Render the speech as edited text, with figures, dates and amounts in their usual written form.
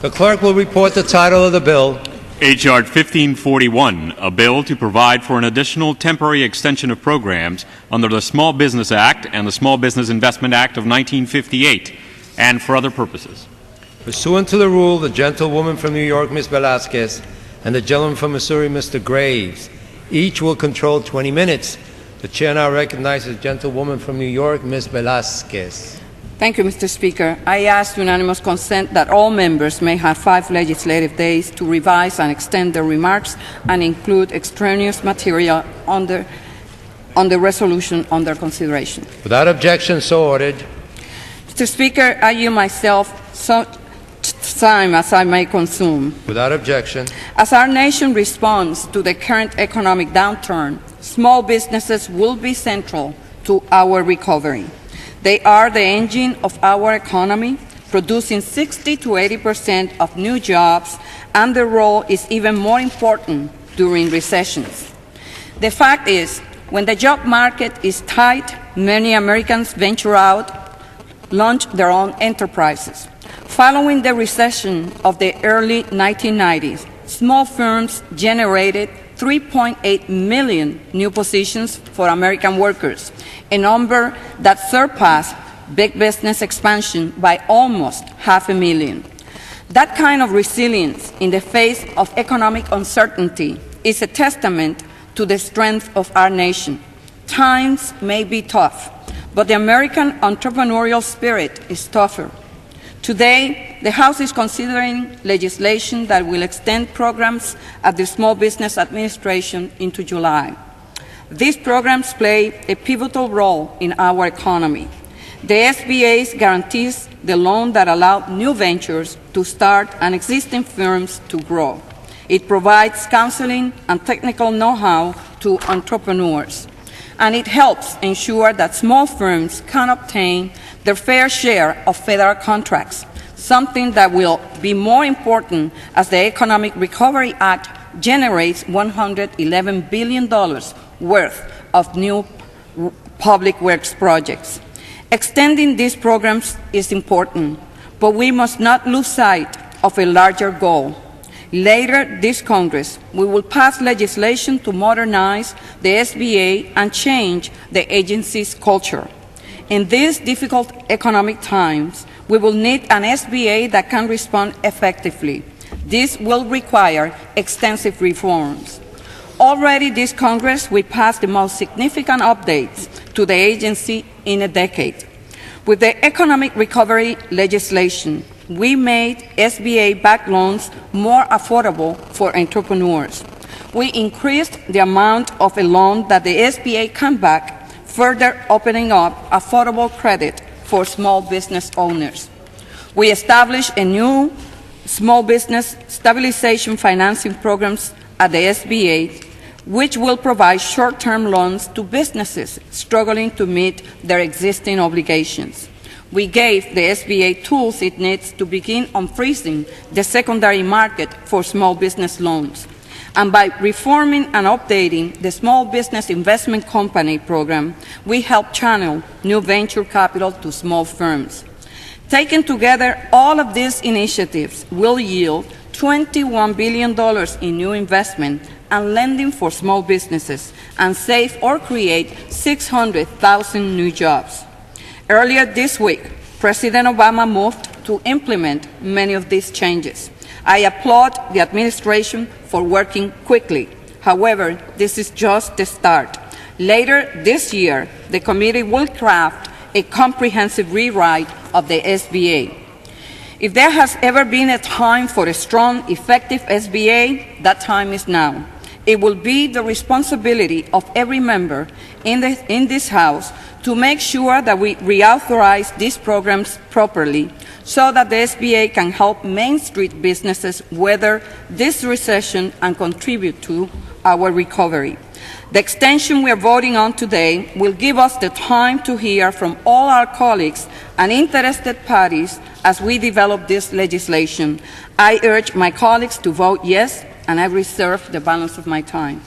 The clerk will report the title of the bill. H.R. 1541, a bill to provide for an additional temporary extension of programs under the Small Business Act and the Small Business Investment Act of 1958, and for other purposes. Pursuant to the rule, the gentlewoman from New York, Ms. Velazquez, and the gentleman from Missouri, Mr. Graves, each will control 20 minutes. The chair now recognizes the gentlewoman from New York, Ms. Velazquez. Thank you, Mr. Speaker. I ask unanimous consent that all members may have 5 legislative days to revise and extend their remarks and include extraneous material on the resolution under consideration. Without objection, so ordered. Mr. Speaker, I yield myself such time as I may consume. Without objection. As our nation responds to the current economic downturn, small businesses will be central to our recovery. They are the engine of our economy, producing 60 to 80% of new jobs, and their role is even more important during recessions. The fact is, when the job market is tight, many Americans venture out, launch their own enterprises. Following the recession of the early 1990s, small firms generated 3.8 million new positions for American workers, a number that surpassed big business expansion by almost 500,000. That kind of resilience in the face of economic uncertainty is a testament to the strength of our nation. Times may be tough, but the American entrepreneurial spirit is tougher. Today, the House is considering legislation that will extend programs at the Small Business Administration into July. These programs play a pivotal role in our economy. The SBA guarantees the loan that allows new ventures to start and existing firms to grow. It provides counseling and technical know-how to entrepreneurs, and it helps ensure that small firms can obtain their fair share of federal contracts, something that will be more important as the Economic Recovery Act generates $111 billion worth of new public works projects. Extending these programs is important, but we must not lose sight of a larger goal. Later this Congress, we will pass legislation to modernize the SBA and change the agency's culture. In these difficult economic times, we will need an SBA that can respond effectively. This will require extensive reforms. Already this Congress, we passed the most significant updates to the agency in a decade. With the economic recovery legislation, we made SBA-backed loans more affordable for entrepreneurs. We increased the amount of a loan that the SBA can back, further opening up affordable credit for small business owners. We established a new small business stabilization financing programs at the SBA, which will provide short-term loans to businesses struggling to meet their existing obligations. We gave the SBA tools it needs to begin unfreezing the secondary market for small business loans. And by reforming and updating the Small Business Investment Company program, we help channel new venture capital to small firms. Taken together, all of these initiatives will yield $21 billion in new investment and lending for small businesses and save or create 600,000 new jobs. Earlier this week, President Obama moved to implement many of these changes. I applaud the administration for working quickly. However, this is just the start. Later this year, the committee will craft a comprehensive rewrite of the SBA. If there has ever been a time for a strong, effective SBA, that time is now. It will be the responsibility of every member in this House to make sure that we reauthorize these programs properly so that the SBA can help Main Street businesses weather this recession and contribute to our recovery. The extension we are voting on today will give us the time to hear from all our colleagues and interested parties as we develop this legislation. I urge my colleagues to vote yes, and I reserve the balance of my time.